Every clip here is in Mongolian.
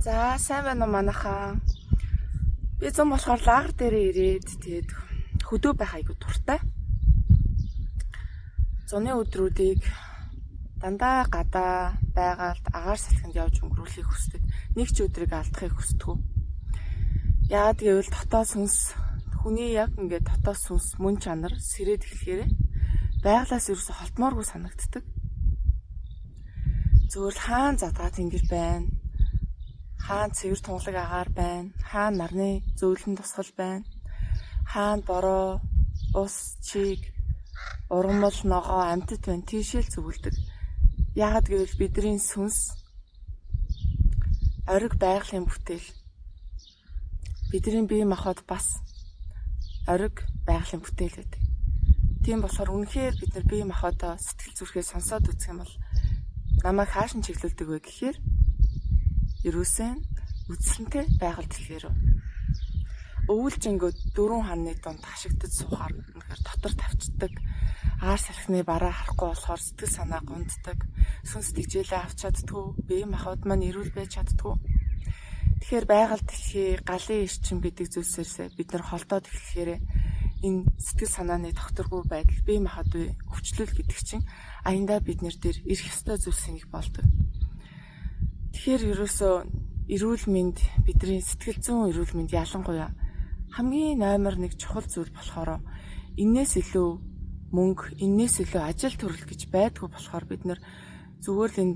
За сайн байна уу манайхаа. Би зам болохоор лагер дээр ирээд тэгээд хөдөө байх айгу дуртай. Зуны өдрүүдийг дандаа гадаа байгалд агаар салхинд явж өнгөрүүлэхийг хүсдэг. Нэг ч өдрийг алдахыг хүсдэг. Яагаад гэвэл дотоод сүнс хүний яг ингээд дотоод сүнс мөн чанар сэрээд эхлэхээр байгалаас ерөөсө холтмооргүй санагддаг. Зүгээр л хаан задгаа тэнгэр байна. Хаан цэвэр тунгалаг агаар байна. Хаан нарны зөөлөн тусгал байна. Хаан бороо, ус, чиг, ургамал, ногоо, амьтад байна. Тийшэл зөвлөдөг. Яагаад гэвэл бидний сүнс ориг байгалийн бүтээл. Бидний бие махбод бас ориг байгалийн бүтээл байдаг. Тийм болохоор үнэхээр бид нар бие махбодоо сэтгэл зүрхээ сонсоод үзэх юм бол намайг хааш нь чиглүүлдэг вэ гэхээр ерөөсөө үдсэнтэй байгаль дэлхий рүү. Өвөлжингөө дөрвөн хааны донд хашигдаж суухаар үнэхээр дотор тавчдаг. Аар салхины бараа харахгүй болохоор сэтгэл санаа гунддаг. Сүнс тэгжээлээ авч чаддгүй, бие махбод маань эрүүл байж чаддгүй. Тэгэхээр байгаль дэлхий, галын эрчим гэдэг зүйлсээс бид нар холдоод эхлэхээр энэ сэтгэл санааны докторгүй байдал, бие махбодын өвчлөл гэдэг чинь аяндаа бид нар дээр ирэх ёстой зүйлс нэг болдог. Тэгэхээр ерөөсөө эрүүл мэнд, бидний сэтгэл зүйн эрүүл мэнд ялангуяа хамгийн номер 1 чухал зүйл болохоор энээс илүү мөнгө, энээс илүү ажил төрөл гэж байдгүй болохоор бид нар зүгээр л энэ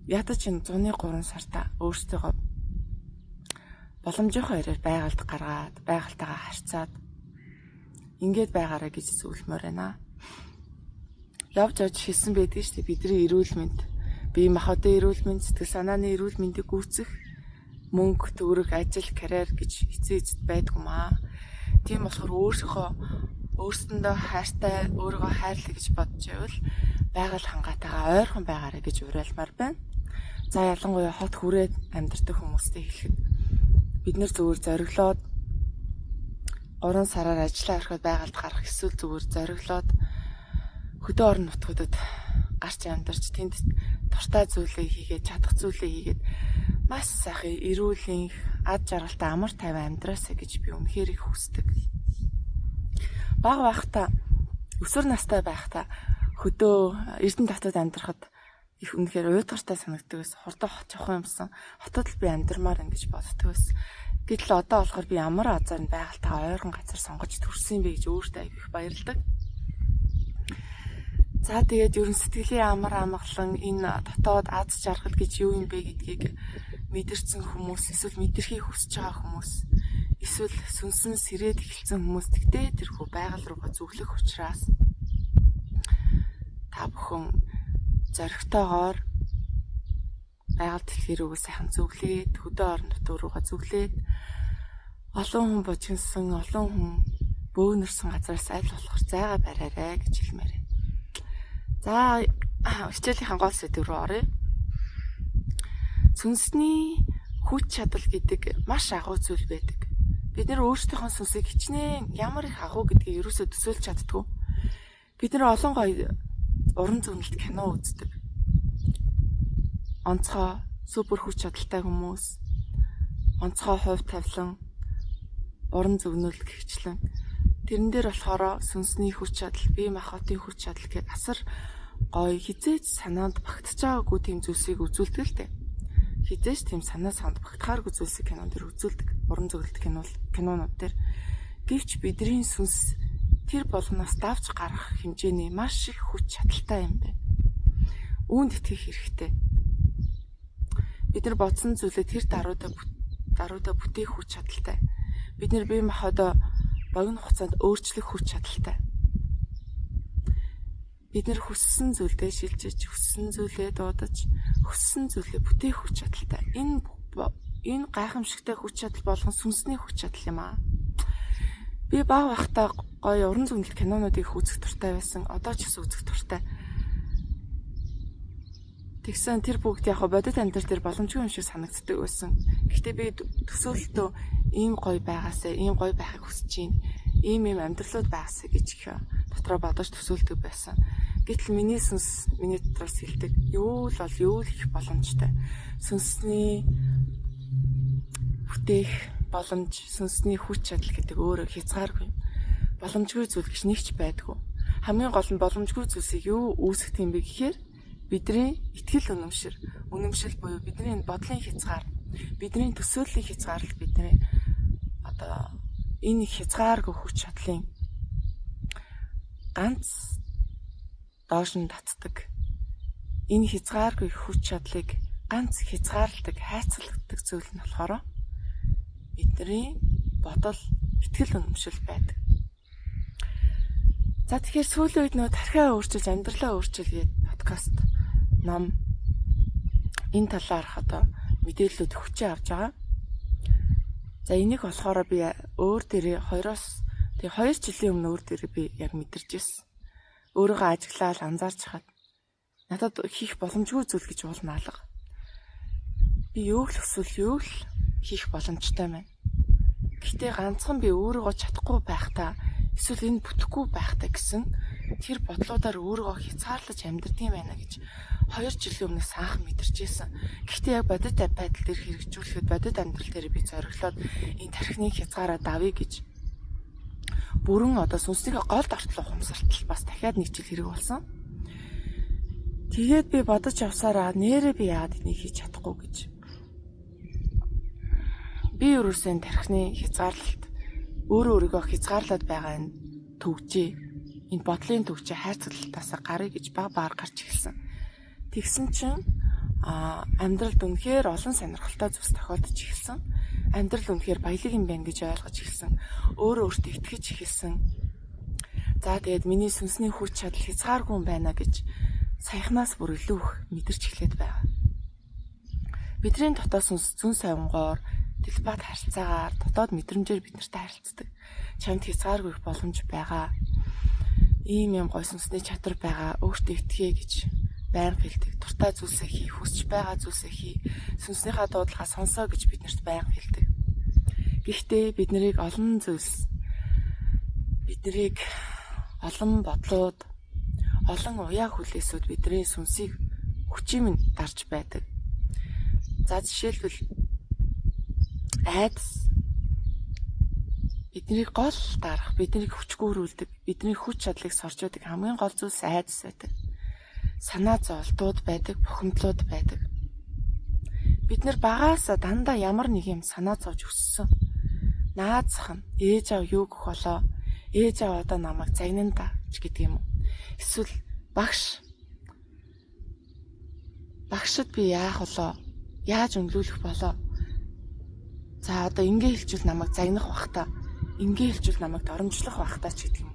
ядаж энэ зуны 3 сартаа өөрсдөө боломжийнхоо яриар байгальд гаргаад, байгальтайгаа харьцаад ингээд байгаарай гэж зөвлөмөр байна. Явж хийсэн байдаг шүү дээ бидний эрүүл мэнд, бие махбодын эрүүл мэнд, сэтгэл санааны эрүүл мэндийг гүйцэх мөнгө, төгрөг, ажил, карьер гэж эцээцэд байдгүй маа. Тийм болохоор өөрсөндөө хайртай, өөрийгөө хайрлаа гэж бодож байвал байгаль хангаатайгаа ойрхон байгаарай гэж уриалмаар байна. За ялангуяа хот хүрээд амьдардаг хүмүүстэй хэлэхэд бид нар зүгээр зориглоод 3 сараар ажиллаа ороход байгальд гарах, эсвэл зүгээр зориглоод хөдөө орон нутгуудад гарч амьдарч тэнд дуртай зүйлээ хийгээд, чадах зүйлээ хийгээд маш сайхан эрүүлийн ад жаргалтай амар тайван амьдраасаа гэж би үнэхээр их хүсдэг. Бага байхдаа, өсвөр настай байхдаа хөдөө Эрдэнэ татад амьдрахад их үнэхээр уйдгартай санагддаг байсан. Хурдан хоцох юмсан. Хотод л би амьдрмаар ингэж боддог байсан. Гэтэл одоо болохоор би ямар азар нь байгальтайгаа ойрхон газар сонгож төрсөн бэ гэж өөртөө их баярладаг. За тэгээд ерөн сэтгэлийн амар амгалан энэ дотоод аз жаргал гэж юу юм бэ гэдгийг мэдэрсэн хүмүүс, эсвэл мэдэрхийг хүсэж байгаа хүмүүс, эсвэл сүнсэн сэрээд эхэлсэн хүмүүс тэгтээ тэрхүү байгаль руугаа зүглэх учраас та бүхэн зоригтойгоор байгаль дэлхий рүүгээ сайхан зүглээд, хөдөө орон нутг руугаа зүглээд олон хүн божигнсан, олон хүн бөөнөрсөн газараас аль болох зайгаа бариарай гэж хэлмээр байна. За хичээлийн гол сэдв рүү оръё. Сүнсний хүч чадал гэдэг маш агуу зүйл байдаг. Бид нэр өөрсдийнхөө сүнсийг хичнээн ямар их агуу гэдгийг ерөөсөө төсөөлж чаддгүй. Бид нэр олон гоё уран зөгнөлт кино үздэг. Онцгой супер хүч чадалтай хүмүүс, онцгой хувь тавилан, уран зөгнөлт гихчлэн тэрэн дээр болохоор сүнсний хүч чадал, бие махбодын хүч чадал гэх асар гоё хизээч санаанд багтаж байгаагүй тийм зүйлсийг үзүүлдэг л дээ. Хизээч тийм санаа санд багтахааргүй зүйлсийг кинон дээр үзүүлдэг. Уран зөгнөлт кинонууд дээр гэвч бидний сүнс тэр болгоноос давж гарах хэмжээний маш их хүч чадалтай юм байна. Үүнд итгэх хэрэгтэй. Бид нар бодсон зүйлээ тэр даруйда бүтээх хүч чадалтай. Бид нар бие махбодоо богино хугацаанд өөрчлөх хүч чадалтай. Бид нар хүссэн зүйлдээ шилжиж, хүссэн зүйлээ дуудаж, хүссэн зүйлээ бүтээх хүч чадалтай. Энэ гайхамшигтай хүч чадал болгон сүнсний хүч чадал юм аа. Би бага байхдаа гоё уран зөгнөлт кинонуудыг их үзэх дуртай байсан. Одоо ч гэсэн үзэх дуртай. Тэгсэн тэр бүгд яг бодит амьдрал дээр боломжгүй юм шиг санагддаг байсан. Гэхдээ би төсөөлтөө ийм гоё байгаасаа, ийм гоё байхыг хүсэж байна. Ийм амьдралууд байгаасаа гэж их дотроо бодож төсөөлдөг байсан. Гэтэл миний сүнс миний дотроос хэлдэг. Юу л их боломжтой. Сүнсний үлдээх боломж, сүнсний хүч чадал гэдэг өөрөө хязгааргүй. Боломжгүй зүйл гэж нэгч байдгүй. Хамгийн гол нь боломжгүй зүйлсийг юу үүсгэх юм бэ гэхээр бидний итгэл үнэмшил буюу бидний бодлын хязгаар, бидний төсөөллийн хязгаар л бидний энэ хязгааргүй хүч чадлын ганц доош нь татдаг. Энэ хязгааргүй хүч чадлыг ганц хязгаарладаг, хайцалдаг зүйл нь болохоор бидний бодол, итгэл үнэмшил байдаг. За тэгэхээр сүүлийн үед нөө тархиа өөрчилж, амьдралаа өөрчил гэдэг подкаст ном энэ талаарх мэдээллүүд хүчээ авч байгаа. За энийг болохоор би өөр дээрээ 2 жилийн өмнө өөр дээрээ би яг мэдэрч ирсэн. Өөрийгөө ажиглаад анзаарч хаад надад хийх боломжгүй зүйл гэж уулна алга. Би юу л хийх боломжтой байна. Гэхдээ ганцхан би өөрийгөө чадахгүй байхдаа эсвэл энэ бүтэхгүй байхдаа гэсэн тэр бодлуудаар өөрийгөө хязгаарлаж амьдрдığım байна гэж 2 жилийн өмнө саахан мэдэрч байсан. Гэхдээ яг бодит байдал дээр хэрэгжүүлэхэд бодит амьдрал дээр би зориглоод энэ тархины хязгаараа давъя гэж бүрэн сүнсний голд ортлох ухамсартал бас дахиад нэг жил хэрэг болсон. Тэгээд би бодож явсараа нэрээ би яагаад энийг хийж чадахгүй гэж. Би ерөөсөө тархины хязгаарлалт өөрийгөө хязгаарлаад байгаа энэ төгжээ. Энэ бодлын төгжээ хайрцагталтаас гарыг гэж баг гарч эхэлсэн. Тэгсэн чинь амьдралд үнэхээр олон сонирхолтой зүйлс тохиолдож эхэлсэн. Амьдрал үнэхээр баялаг юм байна гэж ойлгож эхэлсэн. Өөртөө итгэж эхэлсэн. За тэгээд миний сүнсний хүч чадал хязгааргүй юм байна гэж саяхнаас бүр илүү их мэдэрч эхлэхэд байгаа. Бидний дотоод сүнс зүүн савнгоор телепат харилцаагаар дотоод мэдрэмжээр бид нартай харилцдаг. Чамд хязгааргүй их боломж байгаа. Ийм юм гой сүнсний чадвар байгаа. Өөртөө итгэе гэж байнга хэлдэг. Дуртай зүйлсээ хий, хүсэж байгаа зүйлсээ хий. Сүнснийхаа дуудлагаа сонсоо гэж бид нарт байнга хэлдэг. Гэхдээ бид нарыг олон зүйлс, биднийг олон бодлууд, олон уяа хүлээсүүд бидний сүнсийг хүчийн минь дарж байдаг. За жишээлбэл айдас биднийг гол дарах, биднийг хүчгүүрүүлдэг, бидний хүч чадлыг соржуудаг хамгийн гол зүйлс айдас байдаг. Санаа зовлтууд байдаг, бухимдлууд байдаг. Бид нар багаасаа дандаа ямар нэг юм санаа зовж өссөн. Наазах нь ээж аав юу гэх болоо, ээж аав одоо намайг загнана да ч гэдэг юм уу. Эсвэл багшд би яах болоо, яаж өнлүүлэх болоо. За одоо ингэ хэлчихвэл намайг загнах бах та. Ингэ хэлчихвэл намайг доромжлох бах та ч гэдэг юм.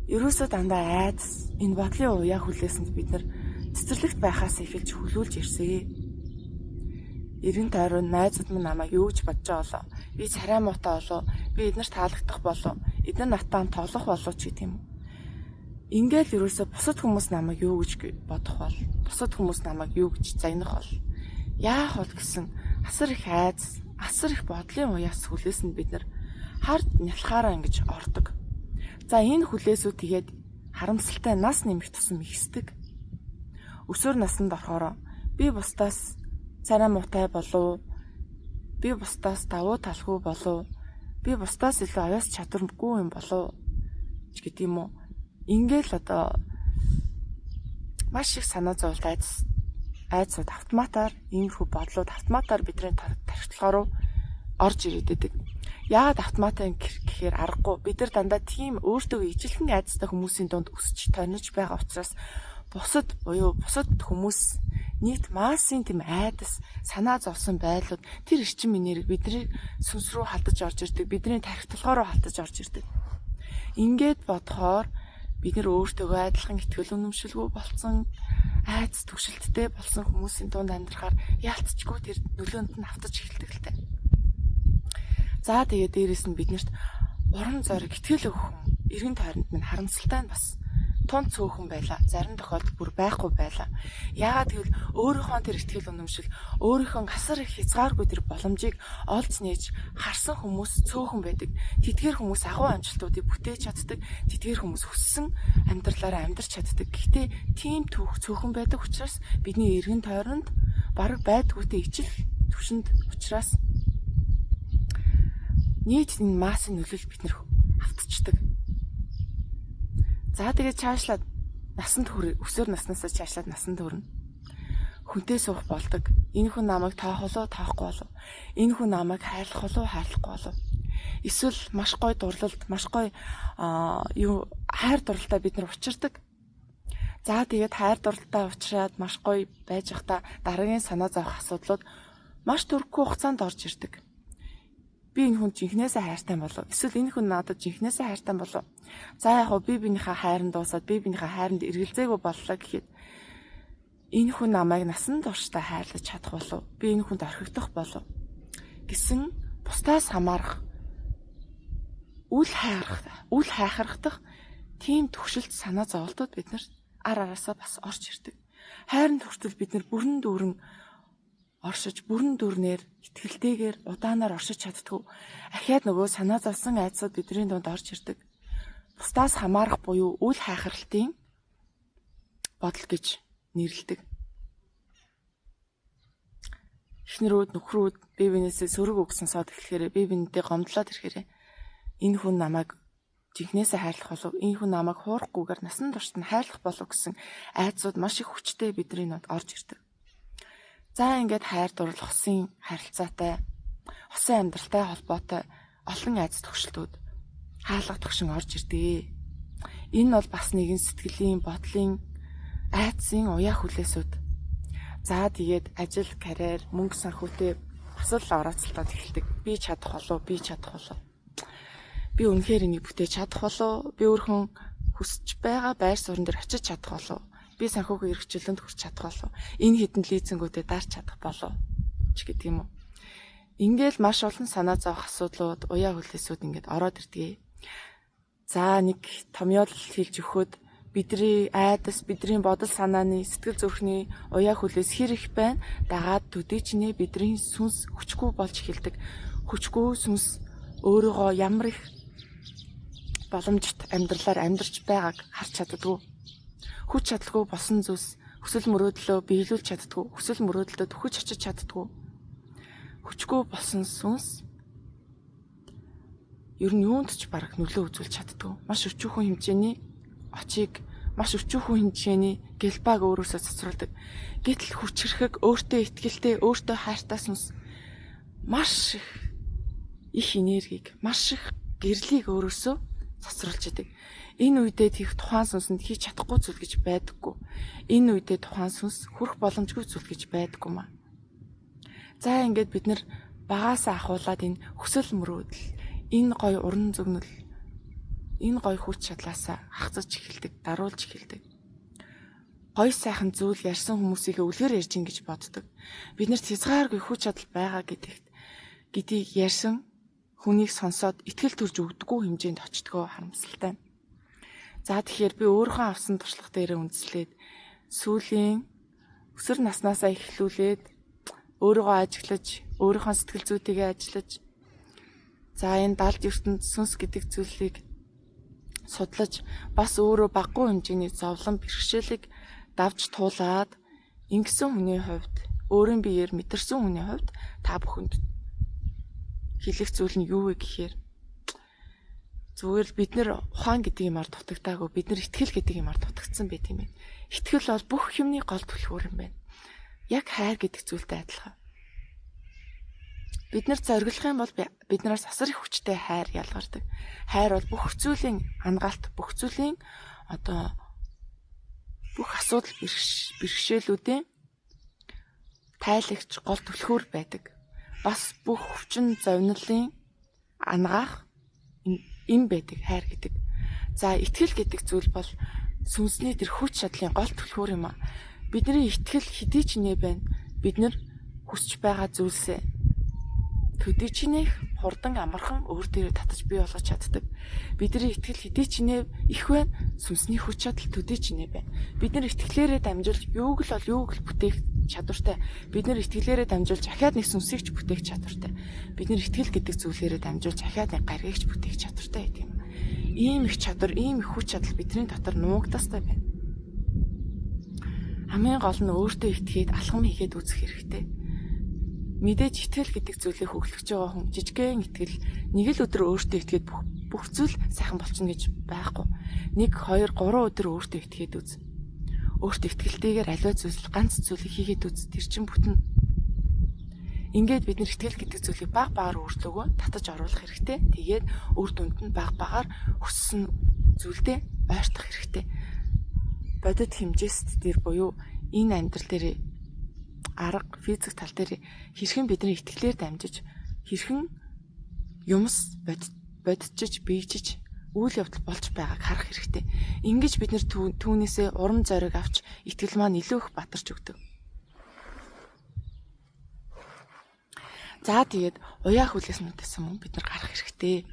Ерөөсөө дандаа айдас энэ бодлын уяа хүлээсэнд бид нар цэцэрлэгт байхаас эхэлж хүлүүлж ирсээ. Эргэн тойрон найзууд минь намайг юу гэж бодож олоо. Би царай муутай болоо. Би эднэрт таалагдах болоо. Эдгээр натаан тоглох болоо ч гэдэг юм. Ингээл ерөөсөө бусад хүмүүс намайг юу гэж бодох бол, бусад хүмүүс намайг юу гэж загнах бол. Яах вэ гэсэн асар их айдас, асар их бодлын уяас хүлээсэнд бид нар хард нялхаараа ингэж ордог. За энэ хүлээсүүд тэгээд харамсалтай нас нэмэх тусам ихсдэг. Өсвөр наснд орохоор би бусдаас царай муутай болов, би бусдаас давуу талгүй болов, би бусдаас илүү авяас чадваргүй юм болов ч гэдэг юм уу. Ингээл маш их санаа зовлт айдсууд автоматар иймэрхүү бодлууд автоматар бидний тархитлогоо руу орж ирээд байдаг. Яагаад автоматар гэхээр аргагүй. Бид нар дандаа тийм өөртөө ижилхэн айдастай хүмүүсийн дунд өсч тонож байгаа учраас бусад хүмүүс нийт массын тийм айдас санаа зовсон байлууд тэр эрчим энерги бидний сүнс рүү халтаж орж ирдэг. Бидний тархитлогоо руу халтаж орж ирдэг. Ингээд бодохоор бид нар өөртөө адилхан итгэл үнэмшилгүй болсон, айдас төгшөлттэй болсон хүмүүсийн дунд амьдрахаар яалтчгүй тэр нөлөөнд нь автаж эхэлдэг л дээ. За тэгээд дээрэс нь биднэрт урам зориг итгэл өгөх хүн эргэн тойронд минь харамсалтай нь бас тун цөөхөн байла. Зарим тохиолдолд бүр байхгүй байла. Яагаад гэвэл өөрийнхөө тэр итгэл үнэмшил, өөрийнхөө асар их хязгааргүй тэр боломжийг олж нээж харсан хүмүүс цөөхөн байдаг. Тэдгээр хүмүүс агуу амжилтуудыг бүтээж чаддаг. Тэдгээр хүмүүс хүссэн амьдралаараа амьдарч чаддаг. Гэхдээ тийм цөөхөн байдаг учраас бидний эргэн тойронд бараг байдгүйтэй ижил төвшөнд учраас нийт энэ массын нөлөөлөл бид нэр автчихдаг. За тэгээд цаашлаад насанд өсвөр наснасаа цаашлаад насанд хүрнэ. Хүнтэй суух болдог. Энэ хүн намайг таах болоо, таахгүй болоо. Энэ хүн намайг хайрлах болоо, хайрлахгүй болоо. Эсвэл маш гоё дурлалт, маш гоё хайр дурлалтай бид нар учирдаг. За тэгээд хайр дурлалтай уулзраад маш гоё байж байхдаа дараагийн санаа зовох асуудлууд маш төрөхгүй хугацаанд орж ирдэг. Би энэ хүн жинхнээсээ хайртай болов. Эсвэл энэ хүн надад жинхнээсээ хайртай болов. За яг би биенийхээ хайранд дуусаад би биенийхээ хайранд эргэлзээгүй боллоо гэхэд энэ хүн намайг насан туршдаа хайрлаж чадах болов. Би энэ хүнд орхигдох болов гэсэн бусдаас хамаарах үл хайхрах тийм төвшөлт санаа зовлтууд бид нар араасаа бас орж ирдэг. Хайранд хүртэл бид нар бүрэн дүүрэн оршиж, бүрэн дүүрнээр итгэлтэйгээр удаанаар оршиж чаддгүй. Ахиад нөгөө санаа зовсон айдсууд бидний дунд орж ирдэг. Бусдаас хамаарах буюу үл хайхралтын бодол гэж нэрлэдэг. Эхнэрүүд, нөхрүүд бие биенээсээ сөрөг өгсөн сод эхлэхээр бие биенээ гомдлоод ирэхээр энэ хүн намайг жинхнээсээ хайрлах болов, энэ хүн намайг хуурахгүйгээр насан туршид нь хайрлах болов гэсэн айдсууд маш их хүчтэй бидний нүд орж ирдэг. За ингээд хайр дурлах, хосын харилцаатай, хосын амьдралтай холбоотой олон айдас төгшөлтүүд хаалга төгшин орж ирдэг. Энэ бол бас нэгэн сэтгэлийн, бодлын айдсын уяа хүлээсүүд. За тэгээд ажил, карьер, мөнгө санхүүтэй бас л орооцолтод эхэлдэг. Би чадах болов, би чадах болов. Би үнэхээр энийг бүтээж чадах болов. Би өөрхөн хүсэж байгаа байр суурин дээр очиж чадах болов. Би санхүүгийн эрхчлэлд хүрч чадах болов. Энэ хэдэн лизингүүдэд дарж чадах болов ч гэдэг юм уу. Ингээл маш олон санаа зовох асуудлууд, уяа хүлээсүүд ингээд ороод ирдэг. За нэг томьёол хэлж өгөхөд бидний айдас, бидний бодол санааны, сэтгэл зүрхний уяа хүлээс хэр их байна. Дагаад төдий чинээ бидний сүнс хүчгүй болж эхэлдэг. Хүчгүй сүнс өөрийгөө ямар их боломжит амьдралаар амьдарч байгааг харж чаддгүй. Хүч чадалгүй болсон зүйлс хүсэл мөрөөдлөө биелүүлж чаддгүй. Хүсэл мөрөөдлөд хүч очиж чаддгүй. Хүчгүй болсон сүнс ер нь юунд ч бараг нөлөө үзүүлж чаддгүй. Маш өчүүхэн хэмжээний очийг, маш өчүүхэн хэмжээний гэлбааг өөрөөсөө цацруулдаг. Гэтэл хүчрхэг, өөртөө итгэлтэй, өөртөө хайртай сүнс маш их энергийг, маш их гэрлийг өөрөөсөө цацруулж идэг. Энэ үедээ тийх тухайн сүнсэнд хийж чадахгүй зүйл гэж байдаггүй. Энэ үедээ тухайн сүнс хүрэх боломжгүй зүйл гэж байдаггүй маа. За ингээд бид нар багаасаа ахуулаад энэ хүсэл мөрөөдөл, энэ гой уран зөгнөл, энэ гой хүч чадлаасаа хагцаж эхэлдэг, даруулж эхэлдэг. Гой сайхан зүйл ярьсан хүмүүсийг үлгэр ярьж ин гэж боддог. Бид нарт хязгааргүй хүч чадал байгаа гэдгийг ярьсан хүнийг сонсоод итгэл төрж өгдөггүй хэмжээнд очтгоо харамсалтай. За тэгэхээр би өөрийнхөө авсан туршлага дээр үндэслээд сүүлийн өсвөр наснаасаа эхлүүлээд өөрийгөө ажиглаж, өөрийнхөө сэтгэл зүйтэйгээ ажиллаж, за энэ далд ертөнд сүнс гэдэг зүйлийг судлаж, бас өөрөө баггүй хэмжээний зовлон бэрхшээлийг давж туулаад ингэсэн хүний хувьд, өөрийн биеэр мэдэрсэн хүний хувьд та бүхэнд хэлэх зүйл нь юу вэ гэхээр зүгээр бид нар ухаан гэдэг юмар дутагдаагүй, бид нар итгэл гэдэг юмар дутагдсан байт юм байна. Итгэл бол бүх юмны гол түлхүүр юм байна. Яг хайр гэдэг зүйлтэй адилхан. Бид нар зориглох юм бол биднээс асар их хүчтэй хайр ялгардаг. Хайр бол бүх зүйлийн ангаалт, бүх зүйлийн бүх асуудал бэрхшээлүүдийн тайлагч гол түлхүүр байдаг. Бас бүх хүчин зовнилын ангаах юм байдаг хайр гэдэг. За итгэл гэдэг зүйл бол сүнсний тэр хүч чадлын гол түлхүүр юм аа. Бидний итгэл хэдий ч нэ байна. Бид нар хүсэж байгаа зүйлсээ төдий ч нэх хурдан амархан өөр дээрээ татаж бий болгож чаддаг. Бидний итгэл хэдий ч нэ их байна. Сүнсний хүч чадал төдий ч нэ байна. Бид нар итгэлээрээ дамжуулж юуг л бүтээх чадвартай. Бид нар итгэлээрээ дамжуулж ахаад нэг сүнсийг ч бүтээх чадвартай. Бид нар итгэл гэдэг зүйлээрээ дамжуулж ахаад нэг гаргийг ч бүтээх чадвартай гэдэг юм. Ийм их чадвар, ийм их хүч чадал бидний дотор нуугдастай байна. Хамгийн гол нь өөртөө итгээд алхам хийгээд үзэх хэрэгтэй. Мэдээж итгэл гэдэг зүйлийг хөглөж байгаа хүн жижигхэн итгэл нэг л өдөр өөртөө итгээд бүх зүйл сайхан болчихно гэж байхгүй. 1, 2, 3 өдөр өөртөө итгээд үз. Өөртөө итгэлтэйгээр аливаа зүйл ганц зүйлийг хийгээд үз. Тэр чинь бүтэн. Ингээд бид нэр итгэл гэдэг зүйлийг баг багаар өөртөөгөө татаж оруулах хэрэгтэй. Тэгээд үр дүнд нь баг багаар өссөн зүйлдээ ойртох хэрэгтэй. Бодит хэмжээст дээр буюу энэ амьдрал дээр арга физик тал дээр хэрхэн бидний итгэлээр дамжиж хэрхэн юмс бодчих биежиж үйл явдал болж байгааг харах хэрэгтэй. Ингэж бид нэр түүнээсээ урам зориг авч итгэл маань илүү их батарч өгдөг. За тэгээд уяа хүлээснүүдээс мөн бид нар гарах хэрэгтэй.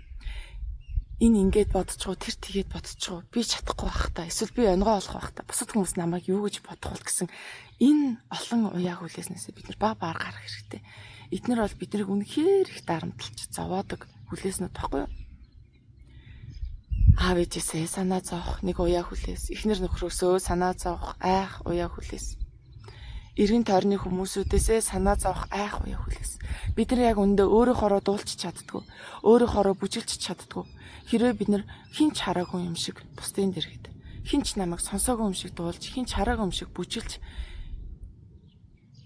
Энэ ингээд бодчихоо, тэр тэгээд бодчихоо, би чадахгүй байх та, эсвэл би онгой олох байх та. Бусад хүмүүс намайг юу гэж бодох бол гэсэн энэ олон уяа хүлээснээсээ бид нар баг гарах хэрэгтэй. Эднэр бол биднийг үнэхээр их дарамтлж зовоодог хүлээснүүд баггүй юу? Аав ээжээсээ санаа зовох нэг уяа хүлээс, эхнэр нөхрөөсөө санаа зовох айх уяа хүлээс. Иргэн тойрны хүмүүсүүдээсээ санаа зовох айх уяа хүлээс. Бид нар яг өндөө өөрийнхоороо дуулчих чаддгүй, өөрийнхоороо бүжиглчих чаддгүй. Хэрвээ бид нар хинч хараагүй юм шиг бусдын дэргэд, хинч намайг сонсоогүй юм шиг дуулж, хинч хараагүй юм шиг бүжиглж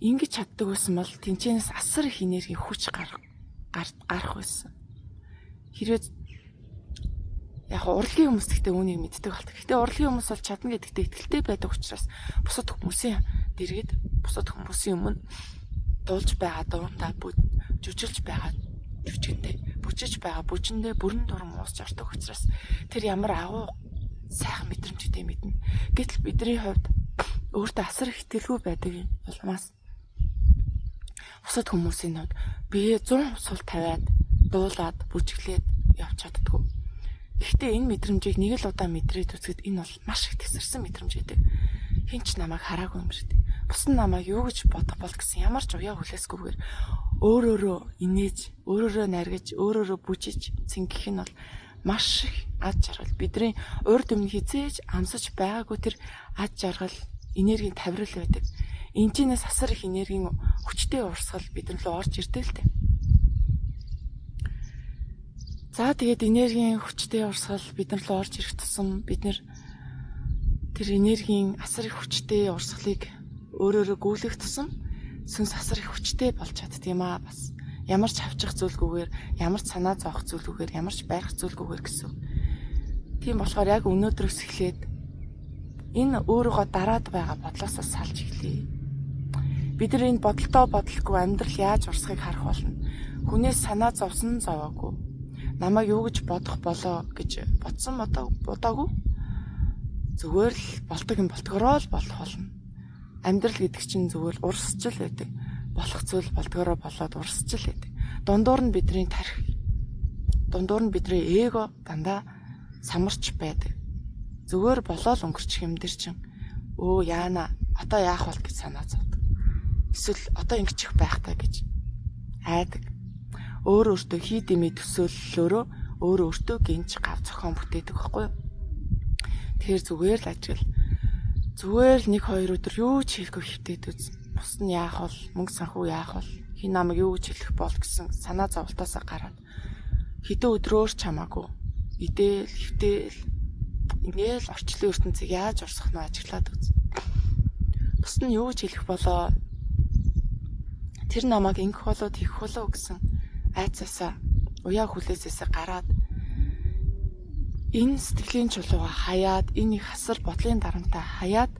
ингэж чаддаг байсан бол тэнцэнээс асар их энерги хүч гарах байсан. Хэрвээ яг урлагийн хүмүүс гэхдээ үүнийг мэддэг болдог. Гэхдээ урлагийн хүмүүс бол чадна гэдэгтээ итгэлтэй байдаг учраас бусад хүмүүсийн дэргэд, бусад хүмүүсийн өмнө дуулж байгаа дуунтаа жүжилж байгаа жүжигтэй, бүжиж байгаа бүжиндээ бүрэн дуран уусч ордог учраас тэр ямар агуу сайхан мэдрэмжтэй мэднэ. Гэтэл бидний хувьд өөртөө асар их итгэлгүй байдаг улмаас бусад хүмүүсийн хувьд бие 100 сул тавиад дуулаад бүжиглээд явж чаддгүй. Гэхдээ энэ мэдрэмжийг нэг л удаа мэдрээд үзэхэд энэ бол маш их тесэрсэн мэдрэмж байдаг. Хинч намайг хараагүй юм шиг. Бус нь намайг юу гэж бодох бол гэсэн ямар ч уяа хүлээсгүйгээр өөрөөрөө инээж, өөрөөрөө наргиж, өөрөөрөө бүжиж цэнгэх нь бол маш их ад жаргал. Бидний урд өмнө хизээж амсаж байгаагүй тэр ад жаргал, энергийн тавирал байдаг. Энэчнээс асар их энергийн хүчтэй урсгал бидэнд рүү орж ирдэг л дээ. За тэгээд энергийн хүчтэй урсгал бидэнд рүү орж ирэх тусам бид нэр тэр энергийн асар их хүчтэй урсгалыг өөрөөрөө гүйлэх тусам сүнс асар их хүчтэй болж чаддаг юм аа бас. Ямар ч хавчих зүйлгүйгээр, ямар ч санаа зовох зүйлгүйгээр, ямар ч байрах зүйлгүйгээр гэсэн. Тийм болохоор яг өнөөдрөөс эхлээд энэ өөрийгөө дараад байгаа бодлоосоо салж эхлэе. Бид нар энэ бодолтой бодлохгүй амьдрал яаж урсхыг харах болно. Хүнээс санаа зовсон зовоогүй. Намайг юу гэж бодох болоо гэж бодсон бодоогүй. Зүгээр л болдог юм болтгороо л болох болно. Амьдрал гэдэг чинь зүгээр урсч л байдаг. Болох зүйл болдгороо болоод урсч л байдаг. Дундуур нь бидний тарих. Дундуур нь бидний эго дандаа самарч байдаг. Зүгээр болоод өнгөрчих юм дэр чинь өө яана одоо яах бол гэж санаа зовдөг. Эсвэл одоо ингэчих байх таа гэж айдаг. Өөртөө хий дэмий төсөөллөөрөө өөртөө гинж гав зохион бүтээдэг байхгүй юу? Тэгэхээр зүгээр л ажил. Зүгээр л 1-2 өдөр юу ч хийхгүй хөвтээд үз. Бус нь яах бол, мөнгө санхүү яах бол, хин намайг юу гэж хэлэх бол гэсэн санаа зовлтоосоо гараад хэдэн өдрөөр ч хамаагүй идэл, хөвтөл ингээл орчлын ертөнцийг яаж урсгах нь ажиглаад үз. Бус нь юу гэж хэлэх болоо тэр намайг ингэх болоо тэгэх болоо гэсэн айцаасаа уяа хүлээсээсээ гараад энэ сэтгэлийн чулууга хаяад энэ их хасар бодлын дарамтаа хаяад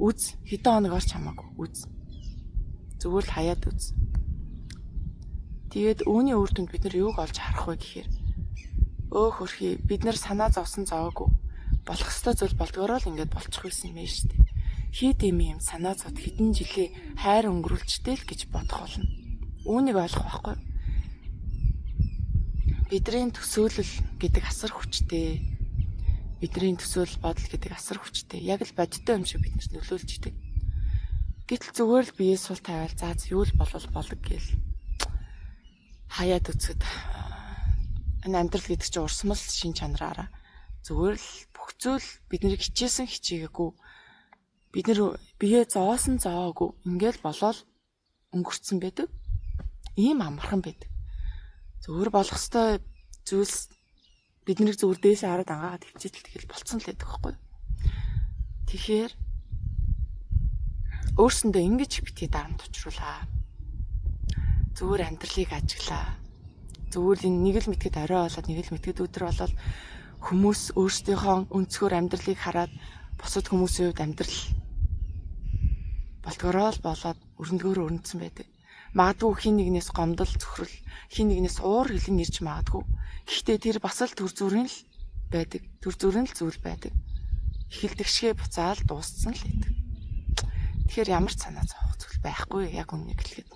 үз хэдэн хоног орч хамаагүй үз зүгээр л хаяад үз. Тэгээд үүний үр дүнд бид нар юуг олж харах вэ гэхээр хөрхий бид нар санаа зовсон зовоогүй болох ёстой зүйл болдгороо л ингэж болчих байсан юм шүү дээ. Хий дэмий юм санаа зовд хэдэн жилээ хайр өнгөрүүлжтэй л гэж бодох болно. Үүнийг ойлгох байхгүй. Бидний төсөөлөл гэдэг асар хүчтэй. Бидний төсөөлөл бодол гэдэг асар хүчтэй. Яг л бодиттой юм шиг биднэрт нөлөөлж идэг. Гэтэл зүгээр л бие сул тавиал зааз юу л болов болог гээл хаяад үзэхэд энэ амьдрал гэдэг чинь урсмал шин чанараараа зүгээр л бүх зүйл биднийг хичээсэн хичээгээгүй бид нэр бие зоосон зоогүй ингээл болоод өнгөрцөн байдаг. Ийм амархан байдаг. Зүгээр болох ёстой зүйлс биднийг зүгээр дээшээ хараад angаагаад хөвчөтөл тэгэл болцсон л байдаг байхгүй. Тэгэхээр өөрсөндөө ингэж битгий дарамт учруулаа. Зүгээр амьдралыг ажиглаа. Зүгээр энэ нэг л мэтгэд орой болоод нэг л мэтгэд өдөр болоод хүмүүс өөрсдийнхөө өнцгөр амьдралыг хараад бусад хүмүүсийн хувьд амьдрал болтгороо л болоод өрнөгөөр өрнөцсөн байдаг. Магадгүй хин нэгнээс гомдол зөвхөрл, хин нэгнээс уур хилэн ирж магадгүй. Гэхдээ тэр бас л төр зүрийн л байдаг. Төр зүрийн л зүйл байдаг. Эхэлдэгшгээ буцаал дууссан л байдаг. Тэгэхээр ямар ч санаа зовох зүйл байхгүй яг үннийг хэлгээд.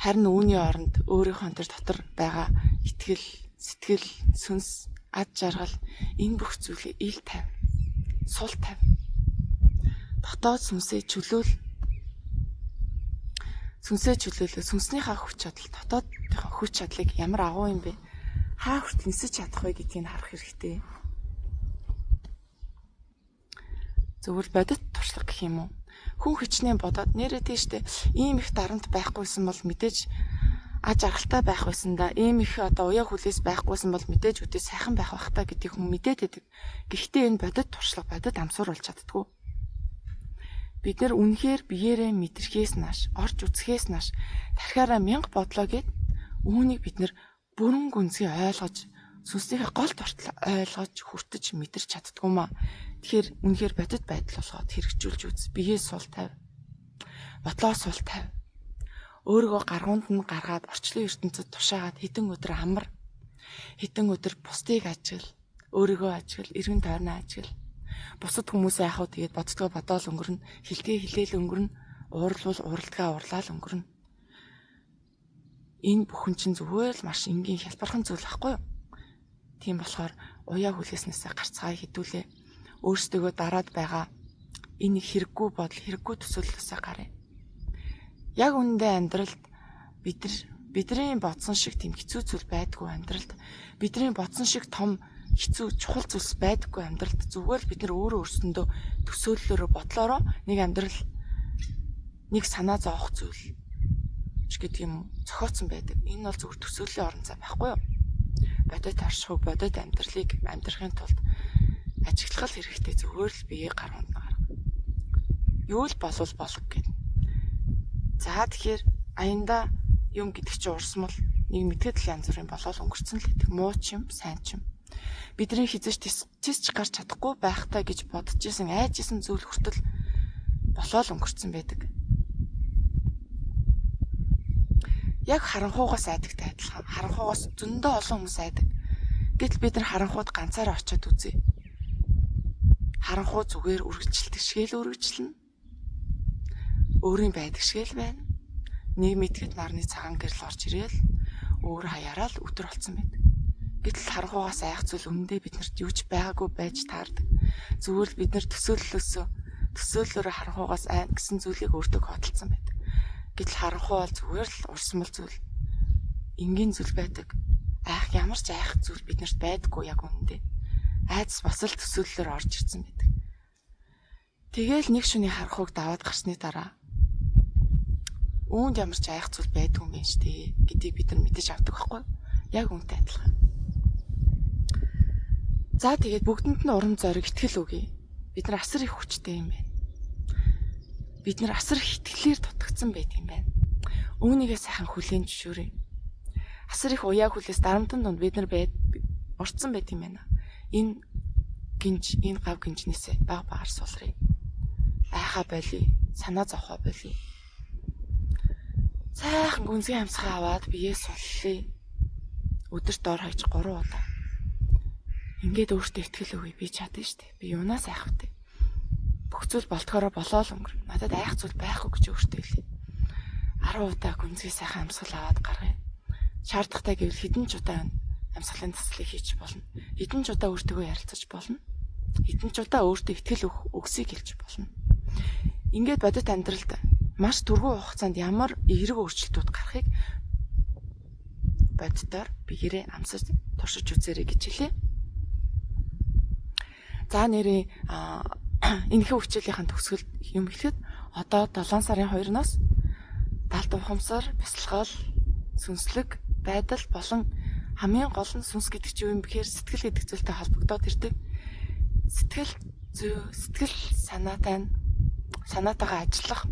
Харин үүний оронд өөрийнхөө тэр дотор байгаа итгэл, сэтгэл, сүнс, ад жаргал энэ бүх зүйлийг ил тавь. Сул тавь. Дотоод сүнсээ чөлөөл. Сүнснийхаа хүч чадал, дотоодынхаа хүч чадлыг ямар агуу юм бэ? Хаа хүртэл нисэж чадах вэ гэдгийг харах хэрэгтэй. Зөвхөн бодит туршлага гэх юм уу? Хүн хичнээн бодоод нэрээ тийштэй ийм их дарамт байхгүйсэн бол мэдээж аж аргалтай байх байсан да. Ийм их одоо уяа хүлээс байхгүйсэн бол мэдээж үдээ сайхан байх бах та гэдгийг хүн мэдээд байдаг. Гэхдээ энэ бодит туршлага, бодит амсуур болж чаддгүй. Бид нар үнэхээр биеэрээ мэдрэхээс нааш, орж үзэхээс нааш тархиараа мянга бодлоо гэд үүнийг бид нар бүрэн гүнзгий ойлгож, сүнснийхээ гол тортол ойлгож, хүртэж мэдэрч чаддгүй маа. Тэгэхээр үнэхээр бодит байдал болгоод хэрэгжүүлж үз. Биеэ сул тавь. Бодлоо сул тавь. Өөрийгөө гаргуунд нь гаргаад орчлон ертөнцид тушаагаад хэдэн өдөр амар, хэдэн өдөр бусдыг ажигл, өөрийгөө ажигл, эргэн тойрноо ажигл. Бусад хүмүүсээ яах вэ тэгээд боддгоо бодоол өнгөрнө, хилдгээ хилээл өнгөрнө, уурлвал уралдгаа урлаал өнгөрнө. Энэ бүхэн чинь зүгээр л маш энгийн хялбархан зүйл байхгүй юу? Тийм болохоор уяа хүлээснээсээ гарцгаа хідүүлээ. Өөрсдөө дараад байгаа энэ хэрэггүй бодол, хэрэггүй төсөөллөөсөө гарыг. Яг үүндээ амьдралд бидний бодсон шиг тийм хэцүү зүйл байдгүй амьдралд. Бидний бодсон шиг том хэцүү чухал зүйлс байдаггүй амьдралд. Зүгээр л бид нар өөрсөндөө төсөөллөөрөө бодлороо нэг амьдрал нэг санаа зовох зүйл гэдэг юм зохиоцсон байдаг. Энэ бол зүгээр төсөөллийн орон зай байхгүй юу? Бодит оршихуй, бодит амьдралыг амьдрахын тулд ажиглах хэрэгтэй. Зүгээр л бие гаргуунд гарах. Юу л болов болох гэдэг. За тэгэхээр аянда юм гэдэг чинь урсмал нэг мэтгэл янз бүрийн болол өнгөрцөн л гэдэг. Муу ч юм, сайн ч юм. Бидний хизэж тисч гарч чадахгүй байхтаа гэж бодож исэн, айж исэн зүйл хүртэл болол өнгөрцөн байдаг. Яг харанхуугаас айдагтай адилхан. Харанхуугаас зөндөө олон хүмүүс айдаг. Гэтэл бид нар харанхууд ганцаараа очиод үзье. Харанхуу зүгээр үргэлжилдэг шиг л үргэлжилнэ. Өөрийн байдаг шиг л байна. Нэг мэтгэд нарны цагаан гэрэл орж ирээл өөр хаяараа л өдөр болсон байдаг. Гэтэл харанхуугаас айх зүйл өмнөдөө биднэрт юу ч байгаагүй байж таардаг. Зүгээр л бид нар төсөөллөөрөө харанхуугаас айн гэсэн зүйлийг өөртөө хөдөлсөн байдаг. Гэтэл харанхуу бол зүгээр л урсмал зүйл. Энгийн зүйл байдаг. Айх ямар ч айх зүйл биднэрт байдаггүй яг үнэндээ. Айдас бас л төсөөллөөр орж ирсэн байдаг. Тэгээл нэг шөнийн харанхууг даваад гарсны дараа үүнд ямар ч айх зүйл байдгүй юм байна штэ гэдгийг бид нар мэдэж авдаг байхгүй юу? Яг үнтэй адилхан. За тэгээд бүгдэнд нь урам зориг итгэл өгье. Бид нар асар их хүчтэй юм байна. Бид нар асар их итгэлээр дутагдсан байт юм байна. Үүнийгээ сайхан хүлээн зөвшөөрье. Асар их уяа хүлээс дарамтын донд бид нар орцсон байт юм байна. Энэ гав гинжнээсээ баг багаар сулрая. Айхаа болий, санаа зовхоо болий. Сайхан гүнзгий амьсгаа аваад биеэ суллаа. Өдөрт дор хаяж 3 удаа. Ингээд өөртөө итгэл өгье. Би чадна штэ. Би юунаас айхвтэй. Бүх зүйл болтгороо болоод өнгөрнө. Надад айх зүйл байхгүй гэж өөртөө хэлье. 10 удаа гүнзгий сайхан амьсгал аваад гаргая. Шаардлагатай гэвэл хэдэн ч удаа амьсгалын таслыг хийж болно. Хэдэн ч удаа өөртөө ярилцаж болно. Хэдэн ч удаа өөртөө итгэл өгсөйг хэлж болно. Ингээд бодит амьдралд маш түргэн хугацаанд ямар эерэг өөрчлөлтүүд гарахыг боддоор биеэрээ амсаж туршиж үзээрэй гэж хэлээ. За нэрээ энэхүү хичээлийнхэн төгсгөл юм хэлэхэд одоо 7 сарын 2-наас далд ухамсар, бясалгал, сүнслэг, байдал болон хамгийн гол нь сүнс гэдэг чинь юу юм бэхээр сэтгэл гэдэг зүйлтэй холбогдоод ирдэг. Сэтгэл санаатайгаа ажиллах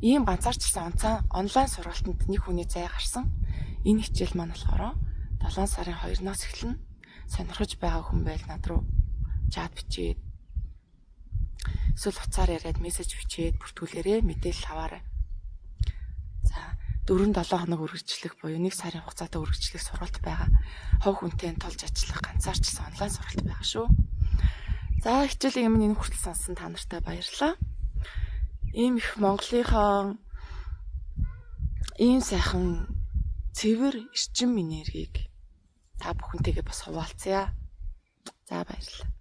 ийм ганцаарчилсан онлайн сургалтанд нэг хүний зай гарсан. Энэ хичээл маань болохоор 7 сарын 2-наас эхэлнэ. Сонирхож байгаа хүн байл над руу чат бичээд эсвэл утсаар яриад мессеж бичээд бүртгүүлээрээ мэдээлэл аваарай. За 4-7 хоног үргэлжлэх буюу 1 сарын хугацаатай үргэлжлэх сургалт байгаа. Хов хүнтэй тулж ажиллах ганцаарчилсан онлайн сургалт байгаа шүү. За хичээлийн өмнө энэ хүртэл сонссон та нартай баярлалаа. Ийм их Монголынхаа ийм сайхан цэвэр эрчим энергийг та бүхэнтэйгээ бас хуваалцъя. За баярлалаа.